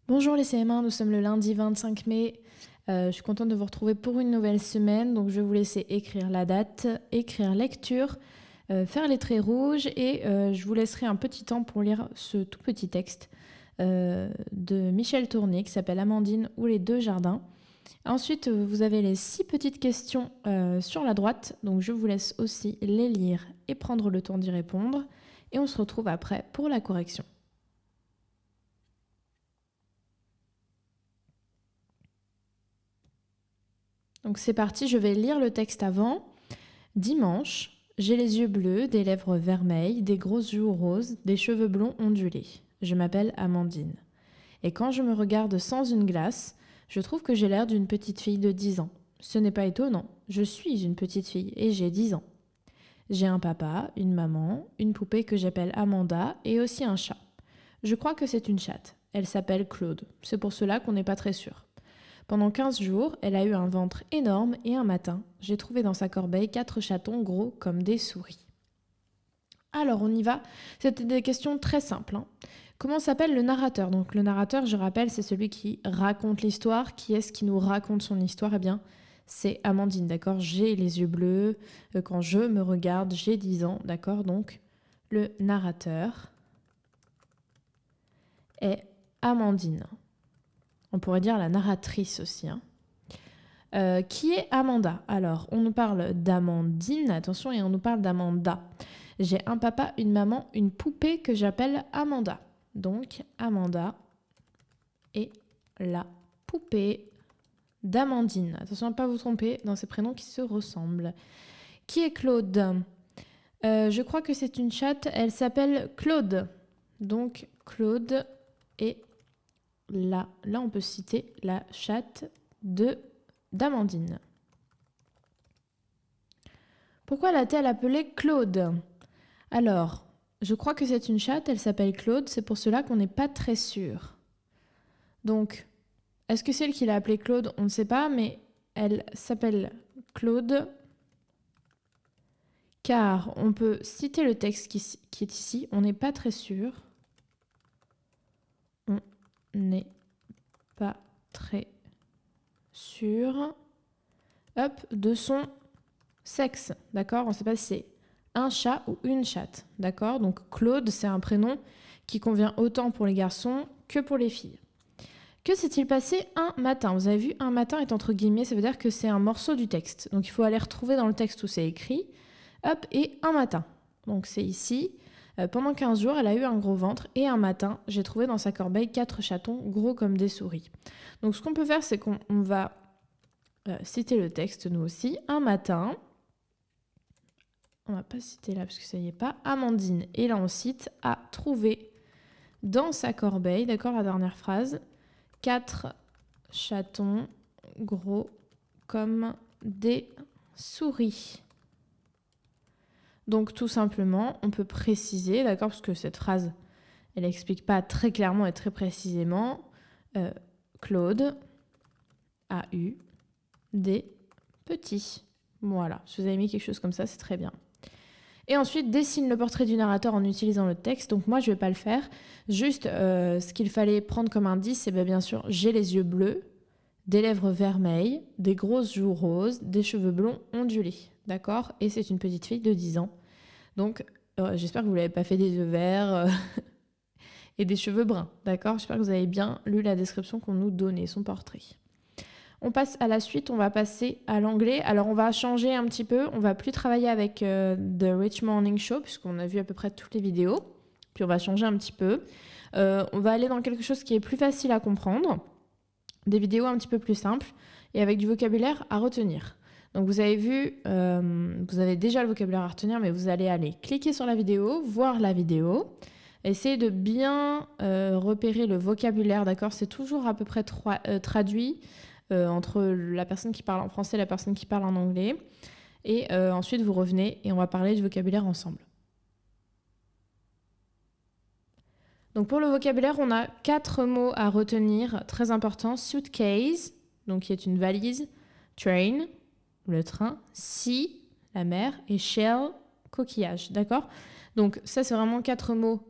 Bonjour les CM1, nous sommes le lundi 25 mai. Je suis contente de vous retrouver pour une nouvelle semaine. Donc je vais vous laisser écrire la date, écrire lecture, faire les traits rouges et je vous laisserai un petit temps pour lire ce tout petit texte de Michel Tournier qui s'appelle Amandine ou les deux jardins. Ensuite, vous avez les 6 petites questions sur la droite. Donc je vous laisse aussi les lire et prendre le temps d'y répondre. Et on se retrouve après pour la correction. Donc c'est parti, je vais lire le texte avant. Dimanche, j'ai les yeux bleus, des lèvres vermeilles, des grosses joues roses, des cheveux blonds ondulés. Je m'appelle Amandine. Et quand je me regarde sans une glace, je trouve que j'ai l'air d'une petite fille de 10 ans. Ce n'est pas étonnant, je suis une petite fille et j'ai 10 ans. J'ai un papa, une maman, une poupée que j'appelle Amanda et aussi un chat. Je crois que c'est une chatte. Elle s'appelle Claude. C'est pour cela qu'on n'est pas très sûr. Pendant 15 jours, elle a eu un ventre énorme et un matin, j'ai trouvé dans sa corbeille 4 chatons gros comme des souris. Alors on y va, c'était des questions très simples. Comment s'appelle le narrateur? Donc le narrateur, je rappelle, c'est celui qui raconte l'histoire. Qui est-ce qui nous raconte son histoire? Eh bien, c'est Amandine, d'accord? J'ai les yeux bleus, quand je me regarde, j'ai 10 ans, d'accord? Donc le narrateur est Amandine. On pourrait dire la narratrice aussi. Qui est Amanda? Alors, on nous parle d'Amandine, attention, et on nous parle d'Amanda. J'ai un papa, une maman, une poupée que j'appelle Amanda. Donc, Amanda est la poupée d'Amandine. Attention à ne pas vous tromper dans ces prénoms qui se ressemblent. Qui est Claude? Je crois que c'est une chatte, elle s'appelle Claude. Donc, Claude est là, on peut citer la chatte d'Amandine. Pourquoi l'a-t-elle appelée Claude? Alors, je crois que c'est une chatte, elle s'appelle Claude, c'est pour cela qu'on n'est pas très sûr. Donc, est-ce que c'est elle qui l'a appelée Claude? On ne sait pas, mais elle s'appelle Claude car on peut citer le texte qui est ici, on n'est pas très sûr. On n'est pas très sûr de son sexe, d'accord? On ne sait pas si c'est un chat ou une chatte, d'accord? Donc Claude, c'est un prénom qui convient autant pour les garçons que pour les filles. Que s'est-il passé un matin? Vous avez vu, un matin est entre guillemets, ça veut dire que c'est un morceau du texte. Donc il faut aller retrouver dans le texte où c'est écrit. Et un matin. Donc c'est ici. Pendant 15 jours, elle a eu un gros ventre et un matin, j'ai trouvé dans sa corbeille 4 chatons gros comme des souris. Donc ce qu'on peut faire, c'est qu'on va citer le texte nous aussi. Un matin, on va pas citer là parce que ça y est pas, Amandine, et là on cite, a trouvé dans sa corbeille, d'accord, la dernière phrase, 4 chatons gros comme des souris. Donc tout simplement, on peut préciser, d'accord, parce que cette phrase, elle n'explique pas très clairement et très précisément, Claude a eu des petits. Voilà, si vous avez mis quelque chose comme ça, c'est très bien. Et ensuite, dessine le portrait du narrateur en utilisant le texte. Donc moi, je ne vais pas le faire. Juste, ce qu'il fallait prendre comme indice, c'est bien sûr, j'ai les yeux bleus, des lèvres vermeilles, des grosses joues roses, des cheveux blonds ondulés. D'accord? Et c'est une petite fille de 10 ans. Donc, j'espère que vous ne l'avez pas fait des yeux verts et des cheveux bruns. D'accord? J'espère que vous avez bien lu la description qu'on nous donnait, son portrait. On passe à la suite, on va passer à l'anglais. Alors, on va changer un petit peu. On ne va plus travailler avec The Rich Morning Show, puisqu'on a vu à peu près toutes les vidéos. Puis, on va changer un petit peu. On va aller dans quelque chose qui est plus facile à comprendre. Des vidéos un petit peu plus simples et avec du vocabulaire à retenir. Donc vous avez vu, vous avez déjà le vocabulaire à retenir, mais vous allez aller cliquer sur la vidéo, voir la vidéo, essayez de bien repérer le vocabulaire, d'accord? C'est toujours à peu près traduit entre la personne qui parle en français et la personne qui parle en anglais. Et ensuite vous revenez et on va parler du vocabulaire ensemble. Donc pour le vocabulaire, on a 4 mots à retenir, très importants. Suitcase, donc qui est une valise. Train, le train. Sea, la mer. Et shell, coquillage, d'accord? Donc ça, c'est vraiment 4 mots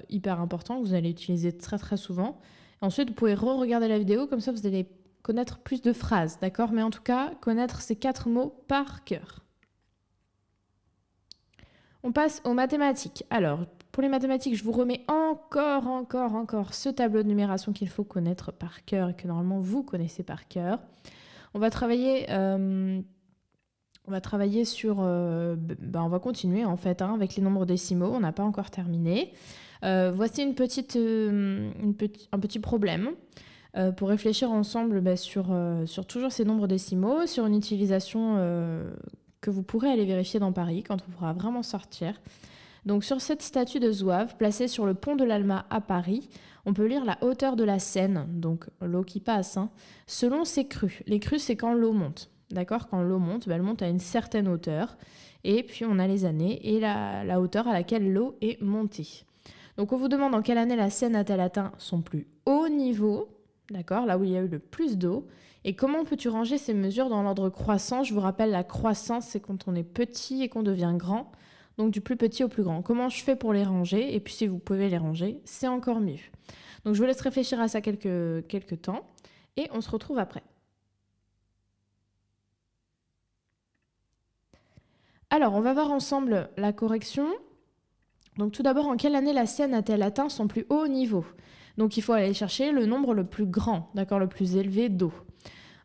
hyper importants que vous allez utiliser très très souvent. Ensuite, vous pouvez re-regarder la vidéo, comme ça vous allez connaître plus de phrases, d'accord? Mais en tout cas, connaître ces 4 mots par cœur. On passe aux mathématiques. Alors, pour les mathématiques, je vous remets encore ce tableau de numération qu'il faut connaître par cœur et que normalement vous connaissez par cœur. On va travailler sur... on va continuer en fait avec les nombres décimaux. On n'a pas encore terminé. Voici un petit problème pour réfléchir ensemble sur toujours ces nombres décimaux, sur une utilisation que vous pourrez aller vérifier dans Paris quand on pourra vraiment sortir. Donc sur cette statue de Zouave placée sur le pont de l'Alma à Paris, on peut lire la hauteur de la Seine, donc l'eau qui passe, selon ses crues. Les crues, c'est quand l'eau monte. D'accord? Quand l'eau monte, elle monte à une certaine hauteur. Et puis on a les années et la hauteur à laquelle l'eau est montée. Donc on vous demande en quelle année la Seine a-t-elle atteint son plus haut niveau, d'accord, là où il y a eu le plus d'eau. Et comment peux-tu ranger ces mesures dans l'ordre croissant? Je vous rappelle, la croissance, c'est quand on est petit et qu'on devient grand. Donc du plus petit au plus grand. Comment je fais pour les ranger? Et puis si vous pouvez les ranger, c'est encore mieux. Donc je vous laisse réfléchir à ça quelques temps. Et on se retrouve après. Alors, on va voir ensemble la correction. Donc tout d'abord, en quelle année la Seine a-t-elle atteint son plus haut niveau? Donc il faut aller chercher le nombre le plus grand, d'accord, le plus élevé d'eau.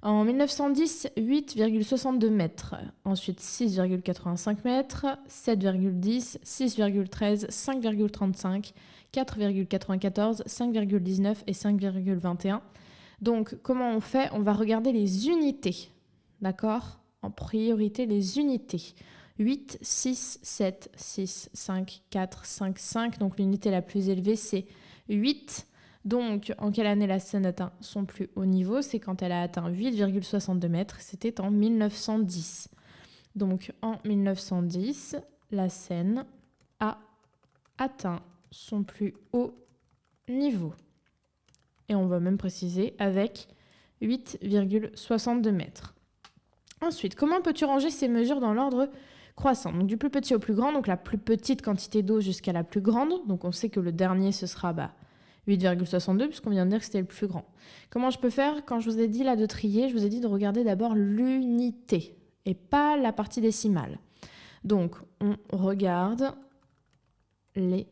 En 1910, 8,62 mètres. Ensuite, 6,85 mètres, 7,10, 6,13, 5,35, 4,94, 5,19 et 5,21. Donc, comment on fait? On va regarder les unités, d'accord? En priorité, les unités. 8, 6, 7, 6, 5, 4, 5, 5. Donc, l'unité la plus élevée, c'est 8. Donc, en quelle année la Seine atteint son plus haut niveau? C'est quand elle a atteint 8,62 mètres. C'était en 1910. Donc, en 1910, la Seine a atteint son plus haut niveau. Et on va même préciser avec 8,62 mètres. Ensuite, comment peux-tu ranger ces mesures dans l'ordre croissant? Donc, du plus petit au plus grand, donc la plus petite quantité d'eau jusqu'à la plus grande. Donc, on sait que le dernier, ce sera 8,62 puisqu'on vient de dire que c'était le plus grand. Comment je peux faire? Quand je vous ai dit là de trier, je vous ai dit de regarder d'abord l'unité et pas la partie décimale. Donc, on regarde le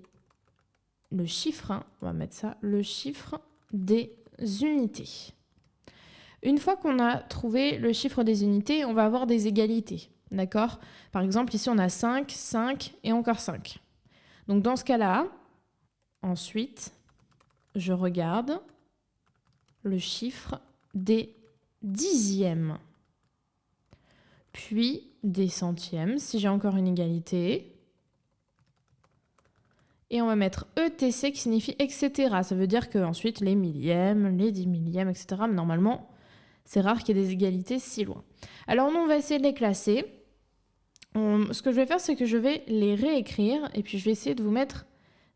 chiffre, on va mettre ça, le chiffre des unités. Une fois qu'on a trouvé le chiffre des unités, on va avoir des égalités, d'accord? Par exemple, ici, on a 5, 5 et encore 5. Donc, dans ce cas-là, ensuite, je regarde le chiffre des dixièmes, puis des centièmes, si j'ai encore une égalité. Et on va mettre ETC qui signifie etc. Ça veut dire qu'ensuite, les millièmes, les 10 millièmes, etc. Mais normalement, c'est rare qu'il y ait des égalités si loin. Alors nous, on va essayer de les classer. Ce que je vais faire, c'est que je vais les réécrire et puis je vais essayer de vous mettre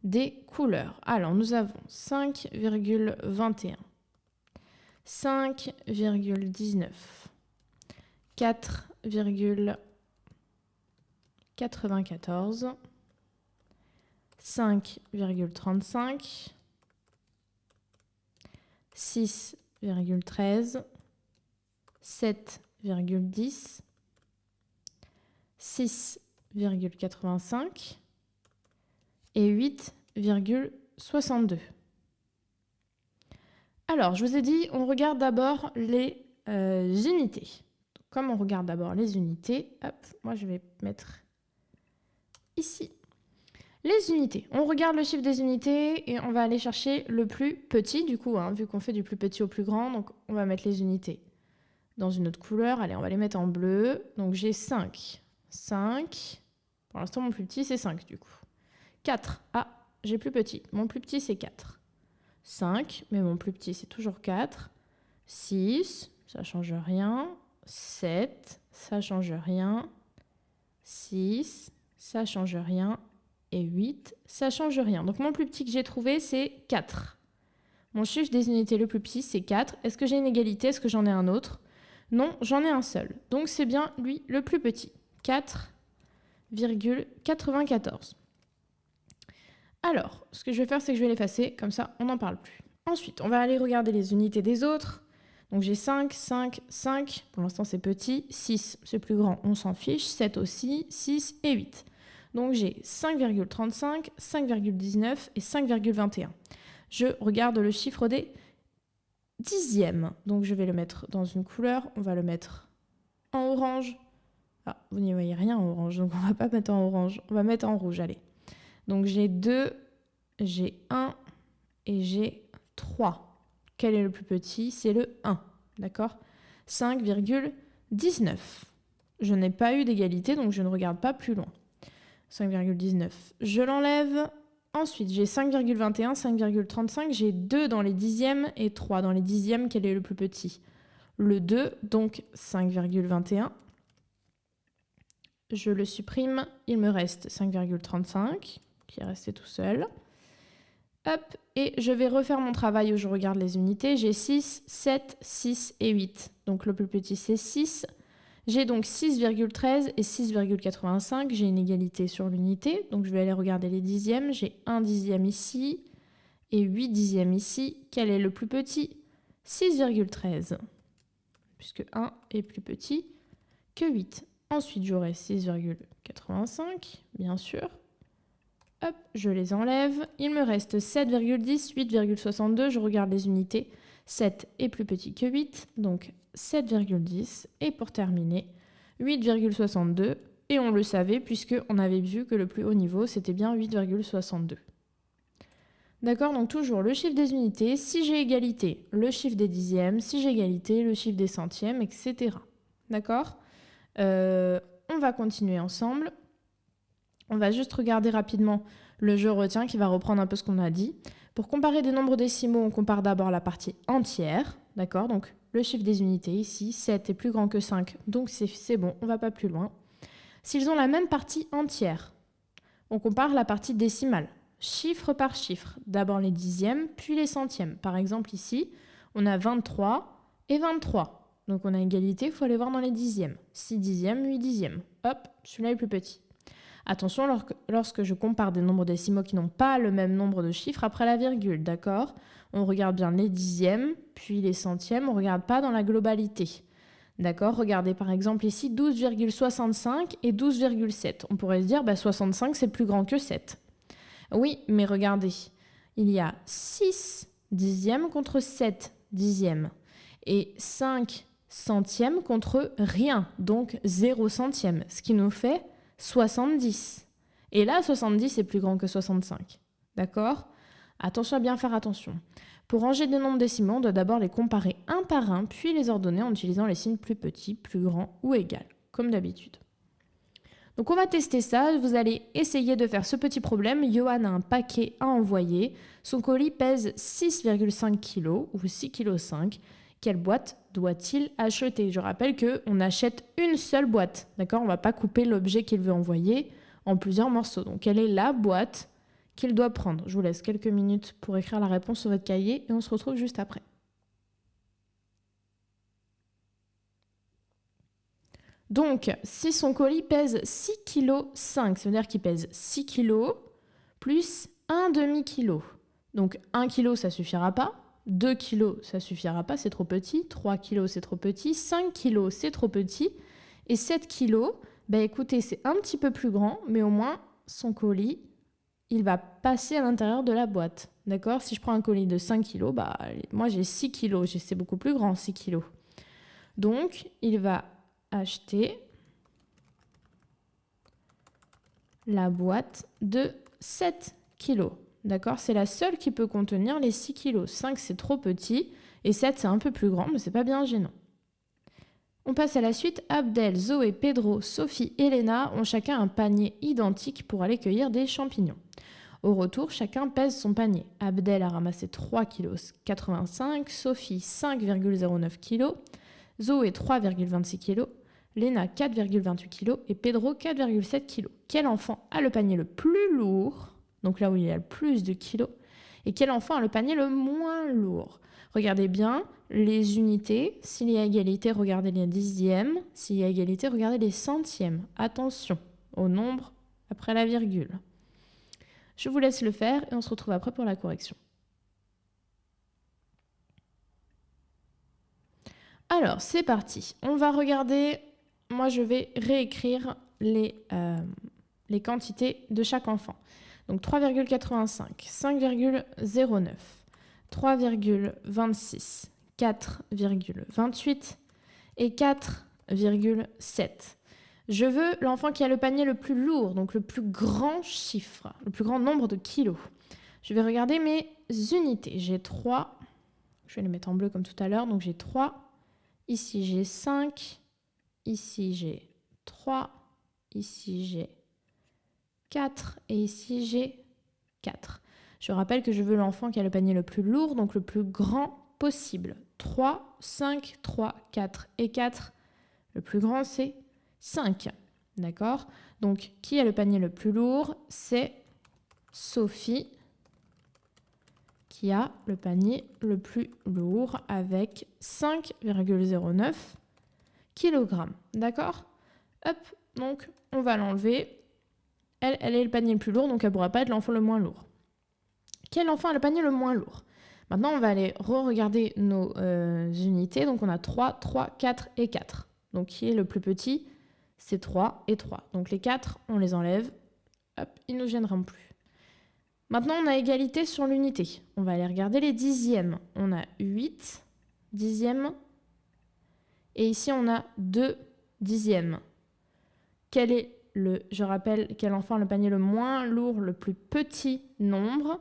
des couleurs. Alors, nous avons 5,21, 5,19, 4,94, 5,35, 6,13, 7,10, 6,85 et 8,62. Alors, je vous ai dit, on regarde d'abord les unités. Comme on regarde d'abord les unités, hop, moi je vais mettre ici les unités. On regarde le chiffre des unités et on va aller chercher le plus petit, du coup, vu qu'on fait du plus petit au plus grand, donc on va mettre les unités dans une autre couleur. Allez, on va les mettre en bleu. Donc j'ai 5. 5. Pour l'instant, mon plus petit, c'est 5 du coup. 4. Ah, j'ai plus petit. Mon plus petit, c'est 4. 5, mais mon plus petit, c'est toujours 4. 6, ça change rien. 7, ça change rien. 6, ça change rien. Et 8, ça change rien. Donc mon plus petit que j'ai trouvé, c'est 4. Mon chiffre des unités le plus petit, c'est 4. Est-ce que j'ai une égalité? Est-ce que j'en ai un autre? Non, j'en ai un seul. Donc c'est bien lui le plus petit. 4,94. Alors, ce que je vais faire, c'est que je vais l'effacer. Comme ça, on n'en parle plus. Ensuite, on va aller regarder les unités des autres. Donc j'ai 5, 5, 5. Pour l'instant, c'est petit. 6, c'est plus grand, on s'en fiche. 7 aussi, 6 et 8. Donc j'ai 5,35, 5,19 et 5,21. Je regarde le chiffre des dixièmes. Donc je vais le mettre dans une couleur. On va le mettre en orange. Ah, vous n'y voyez rien en orange, donc on ne va pas mettre en orange. On va mettre en rouge, allez. Donc j'ai 2, j'ai 1 et j'ai 3. Quel est le plus petit? C'est le 1, d'accord? 5,19. Je n'ai pas eu d'égalité, donc je ne regarde pas plus loin. 5,19. Je l'enlève. Ensuite, j'ai 5,21, 5,35. J'ai 2 dans les dixièmes et 3 dans les dixièmes. Quel est le plus petit? Le 2, donc 5,21. Je le supprime. Il me reste 5,35 qui est resté tout seul. Hop, et je vais refaire mon travail où je regarde les unités. J'ai 6, 7, 6 et 8. Donc le plus petit, c'est 6. J'ai donc 6,13 et 6,85. J'ai une égalité sur l'unité. Donc je vais aller regarder les dixièmes. J'ai 1 dixième ici et 8 dixièmes ici. Quel est le plus petit? 6,13. Puisque 1 est plus petit que 8. Ensuite, j'aurai 6,85, bien sûr. Hop, je les enlève. Il me reste 7,10, 8,62. Je regarde les unités. 7 est plus petit que 8, donc 7,10. Et pour terminer, 8,62. Et on le savait puisqu'on avait vu que le plus haut niveau, c'était bien 8,62. D'accord, donc toujours le chiffre des unités. Si j'ai égalité, le chiffre des dixièmes. Si j'ai égalité, le chiffre des centièmes, etc. D'accord ? On va continuer ensemble. On va juste regarder rapidement le je retiens qui va reprendre un peu ce qu'on a dit. Pour comparer des nombres décimaux, on compare d'abord la partie entière. D'accord, donc le chiffre des unités ici, 7 est plus grand que 5, donc c'est bon, on ne va pas plus loin. S'ils ont la même partie entière, on compare la partie décimale, chiffre par chiffre. D'abord les dixièmes, puis les centièmes. Par exemple ici, on a 23 et 23. Donc on a égalité, il faut aller voir dans les dixièmes. 6 dixièmes, 8 dixièmes. Hop, celui-là est plus petit. Attention, lorsque je compare des nombres décimaux qui n'ont pas le même nombre de chiffres après la virgule, d'accord? On regarde bien les dixièmes, puis les centièmes, on ne regarde pas dans la globalité. D'accord? Regardez par exemple ici 12,65 et 12,7. On pourrait se dire, 65 c'est plus grand que 7. Oui, mais regardez, il y a 6 dixièmes contre 7 dixièmes et 5 centièmes contre rien, donc 0 centième, ce qui nous fait 70. Et là, 70 est plus grand que 65. D'accord? Attention à bien faire attention. Pour ranger des nombres décimaux, on doit d'abord les comparer un par un, puis les ordonner en utilisant les signes plus petits, plus grands ou égal, comme d'habitude. Donc on va tester ça. Vous allez essayer de faire ce petit problème. Johan a un paquet à envoyer. Son colis pèse 6,5 kg ou 6,5 kg. Quelle boîte doit-il acheter? Je rappelle qu'on achète une seule boîte. D'accord? On ne va pas couper l'objet qu'il veut envoyer en plusieurs morceaux. Donc quelle est la boîte qu'il doit prendre? Je vous laisse quelques minutes pour écrire la réponse sur votre cahier et on se retrouve juste après. Donc, si son colis pèse 6,5 kg, ça veut dire qu'il pèse 6 kg plus 1 demi-kilo. Donc 1 kg, ça ne suffira pas. 2 kg, ça ne suffira pas, c'est trop petit. 3 kg, c'est trop petit. 5 kg, c'est trop petit. Et 7 kg, écoutez, c'est un petit peu plus grand, mais au moins, son colis, il va passer à l'intérieur de la boîte. D'accord? Si je prends un colis de 5 kg, moi j'ai 6 kg, c'est beaucoup plus grand, 6 kg. Donc, il va acheter la boîte de 7 kg. D'accord? C'est la seule qui peut contenir les 6 kg. 5, c'est trop petit. Et 7, c'est un peu plus grand, mais c'est pas bien gênant. On passe à la suite. Abdel, Zoé, Pedro, Sophie et Léna ont chacun un panier identique pour aller cueillir des champignons. Au retour, chacun pèse son panier. Abdel a ramassé 3,85 kg, Sophie 5,09 kg, Zoé 3,26 kg, Léna 4,28 kg et Pedro 4,7 kg. Quel enfant a le panier le plus lourd? Donc là où il y a le plus de kilos. Et quel enfant a le panier le moins lourd? Regardez bien les unités. S'il y a égalité, regardez les dixièmes. S'il y a égalité, regardez les centièmes. Attention au nombre après la virgule. Je vous laisse le faire et on se retrouve après pour la correction. Alors, c'est parti. On va regarder, moi je vais réécrire les quantités de chaque enfant. Donc 3,85, 5,09, 3,26, 4,28 et 4,7. Je veux l'enfant qui a le panier le plus lourd, donc le plus grand chiffre, le plus grand nombre de kilos. Je vais regarder mes unités. J'ai 3, je vais les mettre en bleu comme tout à l'heure, donc j'ai 3, ici j'ai 5, ici j'ai 3, ici j'ai 4 et ici j'ai 4. Je rappelle que je veux l'enfant qui a le panier le plus lourd, donc le plus grand possible. 3, 5, 3, 4 et 4. Le plus grand, c'est 5. D'accord? Donc, qui a le panier le plus lourd? C'est Sophie qui a le panier le plus lourd avec 5,09 kg. D'accord? Hop, donc on va l'enlever. Elle est le panier le plus lourd, donc elle ne pourra pas être l'enfant le moins lourd. Quel enfant a le panier le moins lourd? Maintenant, on va aller re-regarder nos unités. Donc, on a 3, 3, 4 et 4. Donc, qui est le plus petit? C'est 3 et 3. Donc, les 4, on les enlève. Hop, ils ne nous gêneront plus. Maintenant, on a égalité sur l'unité. On va aller regarder les dixièmes. On a 8 dixièmes. Et ici, on a 2 dixièmes. Quel est je rappelle, quel enfant a le panier le moins lourd, le plus petit nombre?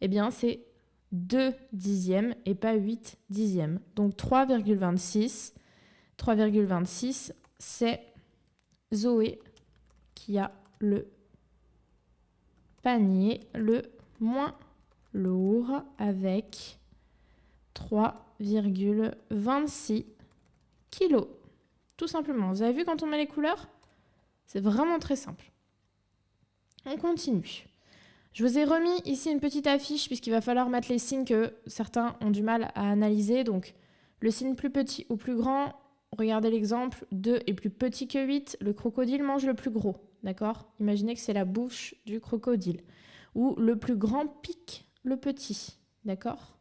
Eh bien, c'est 2 dixièmes et pas 8 dixièmes. Donc 3,26. 3,26, c'est Zoé qui a le panier le moins lourd avec 3,26 kilos. Tout simplement. Vous avez vu quand on met les couleurs? C'est vraiment très simple. On continue. Je vous ai remis ici une petite affiche puisqu'il va falloir mettre les signes que certains ont du mal à analyser. Donc, le signe plus petit ou plus grand, regardez l'exemple, 2 est plus petit que 8, le crocodile mange le plus gros. D'accord? Imaginez que c'est la bouche du crocodile. Ou le plus grand pique le petit. D'accord?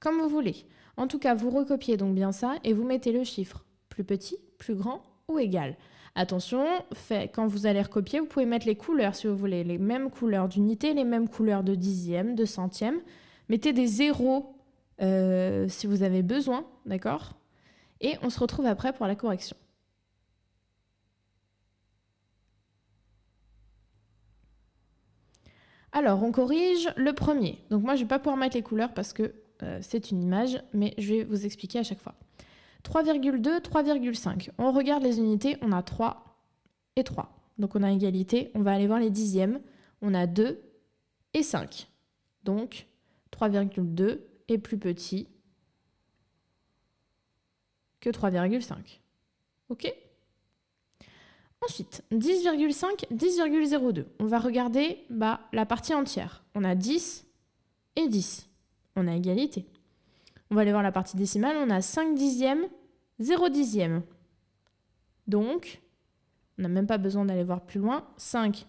Comme vous voulez. En tout cas, vous recopiez donc bien ça et vous mettez le chiffre plus petit, plus grand ou égal. Attention, quand vous allez recopier, vous pouvez mettre les couleurs si vous voulez, les mêmes couleurs d'unité, les mêmes couleurs de dixième, de centième. Mettez des zéros si vous avez besoin, d'accord? Et on se retrouve après pour la correction. Alors, on corrige le premier. Donc moi, je ne vais pas pouvoir mettre les couleurs parce que c'est une image, mais je vais vous expliquer à chaque fois. 3,2, 3,5. On regarde les unités, on a 3 et 3. Donc on a égalité, on va aller voir les dixièmes. On a 2 et 5. Donc 3,2 est plus petit que 3,5. OK? Ensuite, 10,5, 10,02. On va regarder la partie entière. On a 10 et 10. On a égalité. On va aller voir la partie décimale. On a 5 dixièmes, 0 dixième. Donc, on n'a même pas besoin d'aller voir plus loin. 5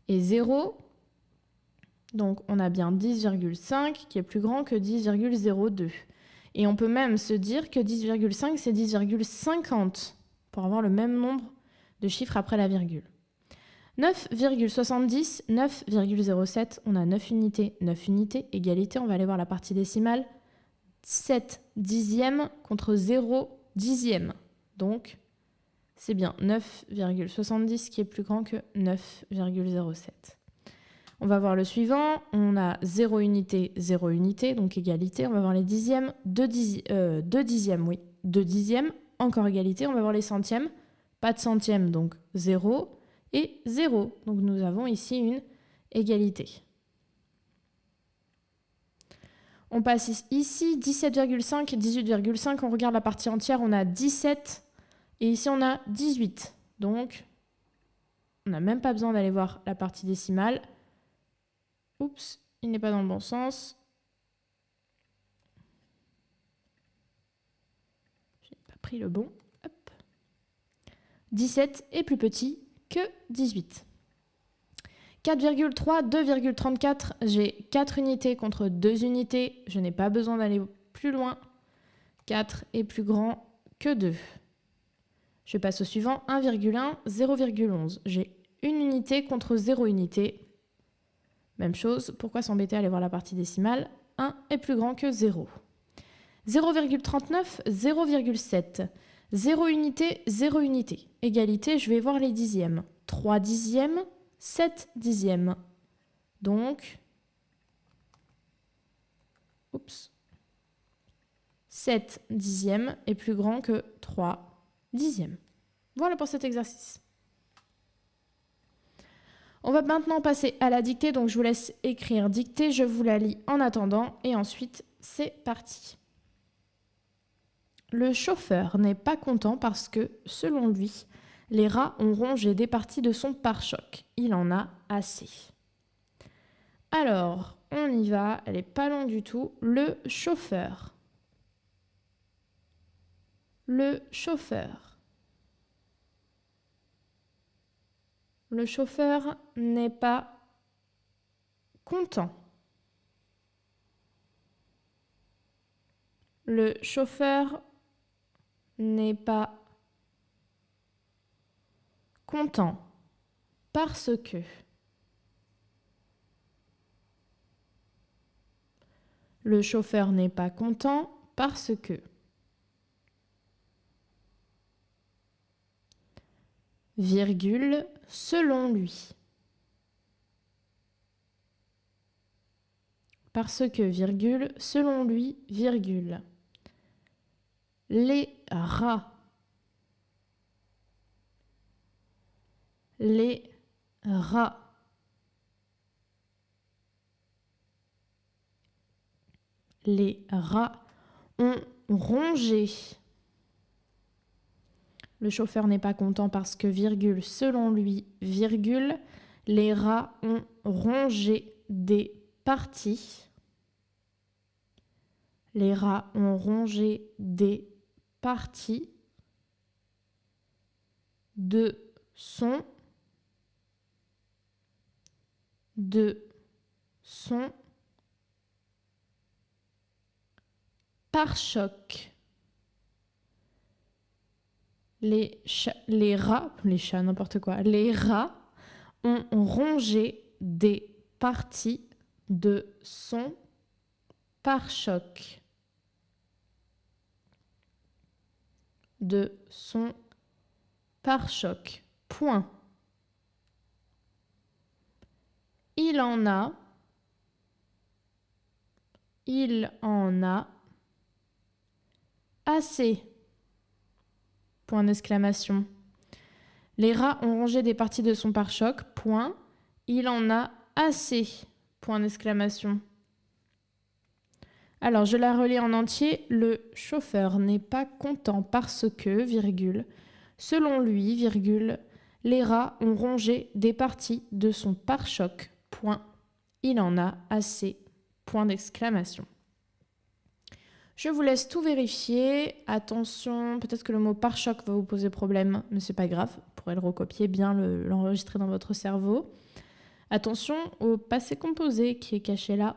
et 0. Donc, on a bien 10,5 qui est plus grand que 10,02. Et on peut même se dire que 10,5, c'est 10,50 pour avoir le même nombre de chiffres après la virgule. 9,70, 9,07, on a 9 unités, égalité, on va aller voir la partie décimale. 7 dixièmes contre 0 dixième. Donc, c'est bien 9,70 qui est plus grand que 9,07. On va voir le suivant. On a 0 unité, donc égalité. On va voir les dixièmes, 2 dixièmes, oui. 2 dixièmes, encore égalité. On va voir les centièmes. Pas de centièmes, donc 0 et 0. Donc nous avons ici une égalité. On passe ici 17,5, 18,5. On regarde la partie entière, on a 17 et ici on a 18. Donc on n'a même pas besoin d'aller voir la partie décimale. Oups, il n'est pas dans le bon sens. Je n'ai pas pris le bon. Hop. 17 est plus petit que 18. 4,3, 2,34, j'ai 4 unités contre 2 unités. Je n'ai pas besoin d'aller plus loin. 4 est plus grand que 2. Je passe au suivant, 1,1, 0,11. J'ai une unité contre 0 unité. Même chose, pourquoi s'embêter à aller voir la partie décimale? 1 est plus grand que 0. 0,39, 0,7. 0 unité, 0 unité. Égalité, je vais voir les dixièmes. 3 dixièmes, 7 dixièmes. Donc, 7 dixièmes est plus grand que 3 dixièmes. Voilà pour cet exercice. On va maintenant passer à la dictée, donc je vous laisse écrire dictée, je vous la lis en attendant et ensuite c'est parti. Le chauffeur n'est pas content parce que, selon lui, les rats ont rongé des parties de son pare-choc. Il en a assez. Alors, on y va, elle n'est pas longue du tout. Le chauffeur. Le chauffeur. Le chauffeur n'est pas content. Le chauffeur n'est pas content parce que. Le chauffeur n'est pas content parce que. Virgule, selon lui. Parce que, virgule, selon lui, virgule. Les rats. Les rats. Les rats ont rongé. Le chauffeur n'est pas content parce que, virgule, selon lui, virgule, les rats ont rongé des parties. Les rats ont rongé des parties de son pare-choc. Les rats ont rongé des parties de son pare-choc. De son pare-choc. Point. Il en a assez. Point d'exclamation. Les rats ont rongé des parties de son pare-choc. Point. Il en a assez. Point d'exclamation. Alors, je la relis en entier. Le chauffeur n'est pas content parce que, virgule, selon lui, virgule, les rats ont rongé des parties de son pare-choc. Point. Il en a assez. Point d'exclamation. Je vous laisse tout vérifier. Attention, peut-être que le mot pare-choc va vous poser problème, mais c'est pas grave. Vous pourrez le recopier, bien l'enregistrer dans votre cerveau. Attention au passé composé qui est caché là.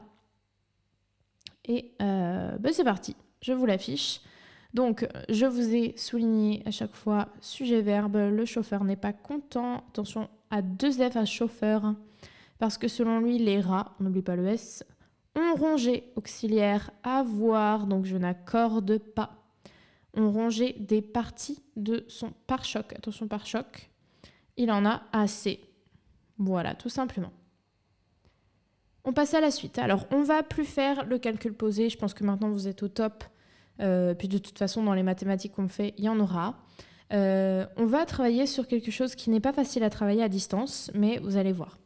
Et c'est parti, je vous l'affiche. Donc, je vous ai souligné à chaque fois sujet-verbe. Le chauffeur n'est pas content. Attention à 2 F à chauffeur. Parce que selon lui, les rats, on n'oublie pas le S, ont rongé, auxiliaire, avoir, donc je n'accorde pas, ont rongé des parties de son pare-choc. Attention, pare-choc, il en a assez. Voilà, tout simplement. On passe à la suite. Alors, on va plus faire le calcul posé. Je pense que maintenant, vous êtes au top. Puis de toute façon, dans les mathématiques qu'on fait, il y en aura. On va travailler sur quelque chose qui n'est pas facile à travailler à distance, mais vous allez voir.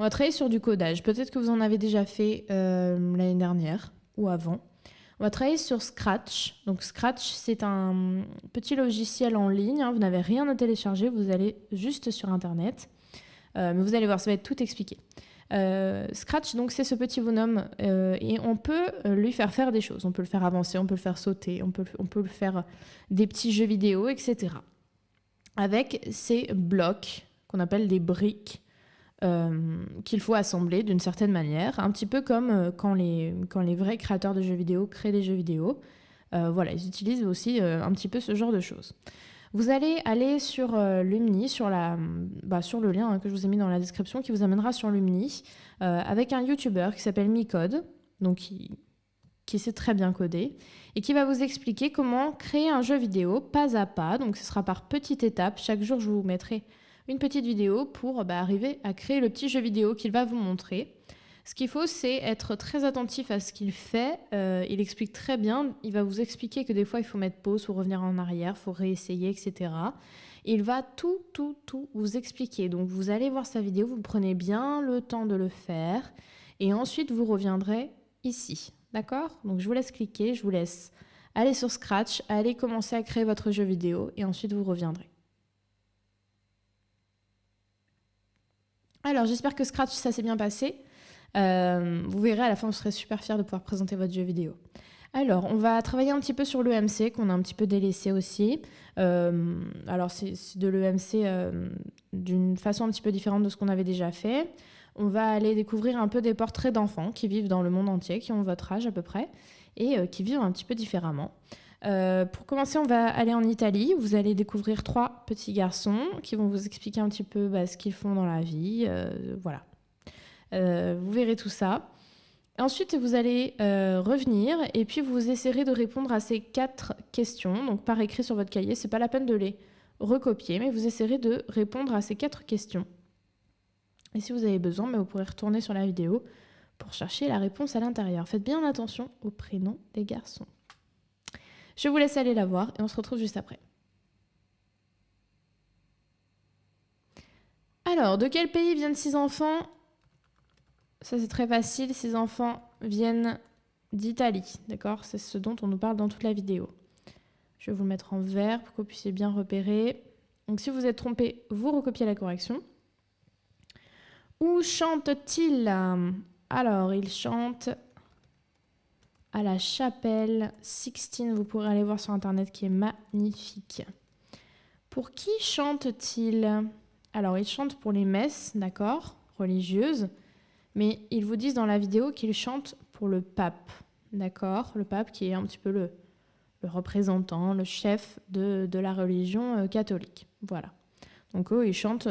On va travailler sur du codage. Peut-être que vous en avez déjà fait l'année dernière ou avant. On va travailler sur Scratch. Donc Scratch, c'est un petit logiciel en ligne. Vous n'avez rien à télécharger. Vous allez juste sur Internet. Mais vous allez voir, ça va être tout expliqué. Scratch, donc c'est ce petit bonhomme et on peut lui faire des choses. On peut le faire avancer, on peut le faire sauter, on peut le faire des petits jeux vidéo, etc. Avec ces blocs qu'on appelle des briques. Qu'il faut assembler d'une certaine manière, un petit peu comme quand les vrais créateurs de jeux vidéo créent des jeux vidéo. Voilà, ils utilisent aussi un petit peu ce genre de choses. Vous allez aller sur Lumni, sur le lien que je vous ai mis dans la description, qui vous amènera sur Lumni, avec un YouTuber qui s'appelle Micode, donc qui sait très bien coder, et qui va vous expliquer comment créer un jeu vidéo pas à pas. Donc ce sera par petites étapes. Chaque jour, je vous mettrai une petite vidéo pour arriver à créer le petit jeu vidéo qu'il va vous montrer. Ce qu'il faut, c'est être très attentif à ce qu'il fait. Il explique très bien. Il va vous expliquer que des fois, il faut mettre pause ou revenir en arrière, il faut réessayer, etc. Il va tout vous expliquer. Donc, vous allez voir sa vidéo, vous prenez bien le temps de le faire. Et ensuite, vous reviendrez ici. D'accord? Donc, je vous laisse cliquer, je vous laisse aller sur Scratch, aller commencer à créer votre jeu vidéo et ensuite, vous reviendrez. Alors, j'espère que Scratch, ça s'est bien passé. Vous verrez, à la fin, vous serez super fiers de pouvoir présenter votre jeu vidéo. Alors, on va travailler un petit peu sur l'EMC, qu'on a un petit peu délaissé aussi. Alors, c'est de l'EMC d'une façon un petit peu différente de ce qu'on avait déjà fait. On va aller découvrir un peu des portraits d'enfants qui vivent dans le monde entier, qui ont votre âge à peu près, et qui vivent un petit peu différemment. Pour commencer, on va aller en Italie. Vous allez découvrir 3 petits garçons qui vont vous expliquer un petit peu ce qu'ils font dans la vie. Voilà. Vous verrez tout ça. Ensuite, vous allez revenir et puis vous essaierez de répondre à ces 4 questions. Donc, par écrit sur votre cahier, c'est pas la peine de les recopier, mais vous essaierez de répondre à ces 4 questions. Et si vous avez besoin, vous pourrez retourner sur la vidéo pour chercher la réponse à l'intérieur. Faites bien attention au prénom des garçons. Je vous laisse aller la voir et on se retrouve juste après. Alors, de quel pays viennent 6 enfants ? Ça, c'est très facile. 6 enfants viennent d'Italie, d'accord ? C'est ce dont on nous parle dans toute la vidéo. Je vais vous le mettre en vert pour que vous puissiez bien repérer. Donc, si vous êtes trompé, vous recopiez la correction. Où chante-t-il ? Alors, il chante à la chapelle Sixtine. Vous pourrez aller voir sur Internet, qui est magnifique. Pour qui chante-t-il ? Alors, il chante pour les messes, d'accord, religieuses. Mais ils vous disent dans la vidéo qu'ils chantent pour le pape, d'accord ? Le pape qui est un petit peu le représentant, le chef de la religion catholique. Voilà. Donc eux, ils chantent.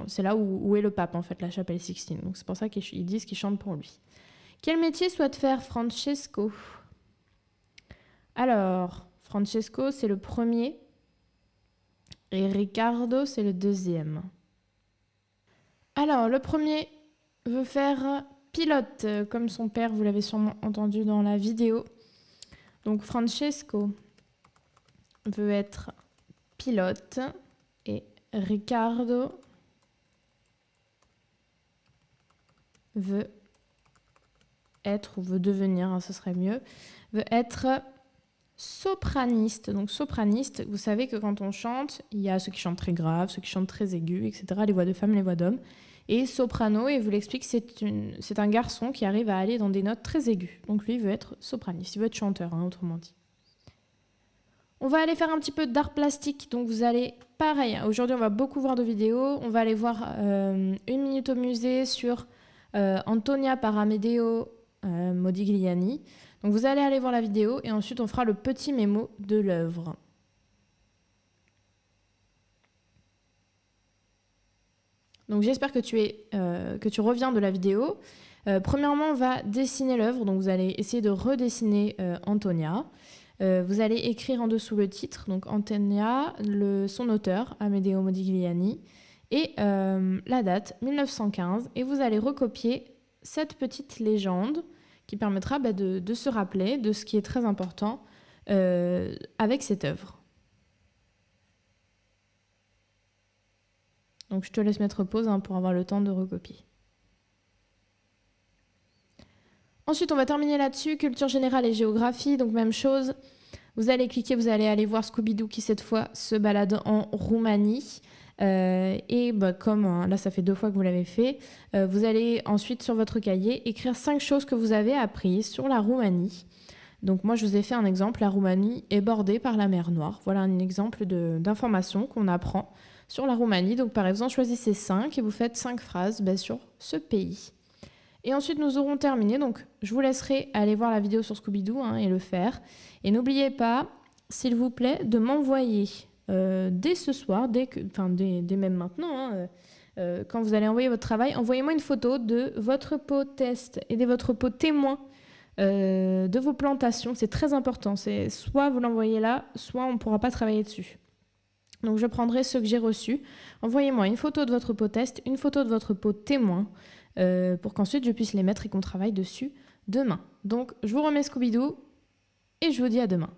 C'est là où est le pape, en fait, la chapelle Sixtine. Donc c'est pour ça qu'ils disent qu'ils chantent pour lui. Quel métier souhaite faire Francesco ? Alors, Francesco, c'est le premier. Et Riccardo, c'est le deuxième. Alors, le premier veut faire pilote, comme son père, vous l'avez sûrement entendu dans la vidéo. Donc Francesco veut être pilote et Riccardo veut être, ou veut devenir, ce serait mieux, veut être sopraniste. Donc sopraniste, vous savez que quand on chante, il y a ceux qui chantent très grave, ceux qui chantent très aigus, etc. Les voix de femmes, les voix d'hommes. Et soprano, et je vous l'explique, c'est un garçon qui arrive à aller dans des notes très aiguës. Donc lui, il veut être sopraniste, il veut être chanteur, autrement dit. On va aller faire un petit peu d'art plastique. Donc vous allez, pareil, aujourd'hui on va beaucoup voir de vidéos. On va aller voir 1 minute au musée sur Antonia par Amedeo Modigliani. Donc vous allez aller voir la vidéo et ensuite on fera le petit mémo de l'œuvre. Donc j'espère que tu reviens de la vidéo. Premièrement, on va dessiner l'œuvre. Donc vous allez essayer de redessiner Antonia. Vous allez écrire en dessous le titre, donc Antonia, son auteur, Amedeo Modigliani, et la date, 1915. Et vous allez recopier cette petite légende qui permettra de se rappeler de ce qui est très important avec cette œuvre. Donc je te laisse mettre pause pour avoir le temps de recopier. Ensuite, on va terminer là-dessus, culture générale et géographie, donc même chose. Vous allez cliquer, vous allez aller voir Scooby-Doo qui cette fois se balade en Roumanie. Comme là ça fait 2 fois que vous l'avez fait, vous allez ensuite sur votre cahier écrire 5 choses que vous avez apprises sur la Roumanie. Donc moi je vous ai fait un exemple, la Roumanie est bordée par la mer Noire. Voilà un exemple d'information qu'on apprend sur la Roumanie. Donc par exemple choisissez 5 et vous faites 5 phrases sur ce pays. Et ensuite, nous aurons terminé. Donc, je vous laisserai aller voir la vidéo sur Scooby-Doo et le faire. Et n'oubliez pas, s'il vous plaît, de m'envoyer dès ce soir, dès même maintenant, quand vous allez envoyer votre travail, envoyez-moi une photo de votre pot test et de votre pot témoin de vos plantations. C'est très important. C'est soit vous l'envoyez là, soit on ne pourra pas travailler dessus. Donc, je prendrai ceux que j'ai reçus. Envoyez-moi une photo de votre pot test, une photo de votre pot témoin, pour qu'ensuite je puisse les mettre et qu'on travaille dessus demain. Donc, je vous remets Scooby-Doo et je vous dis à demain.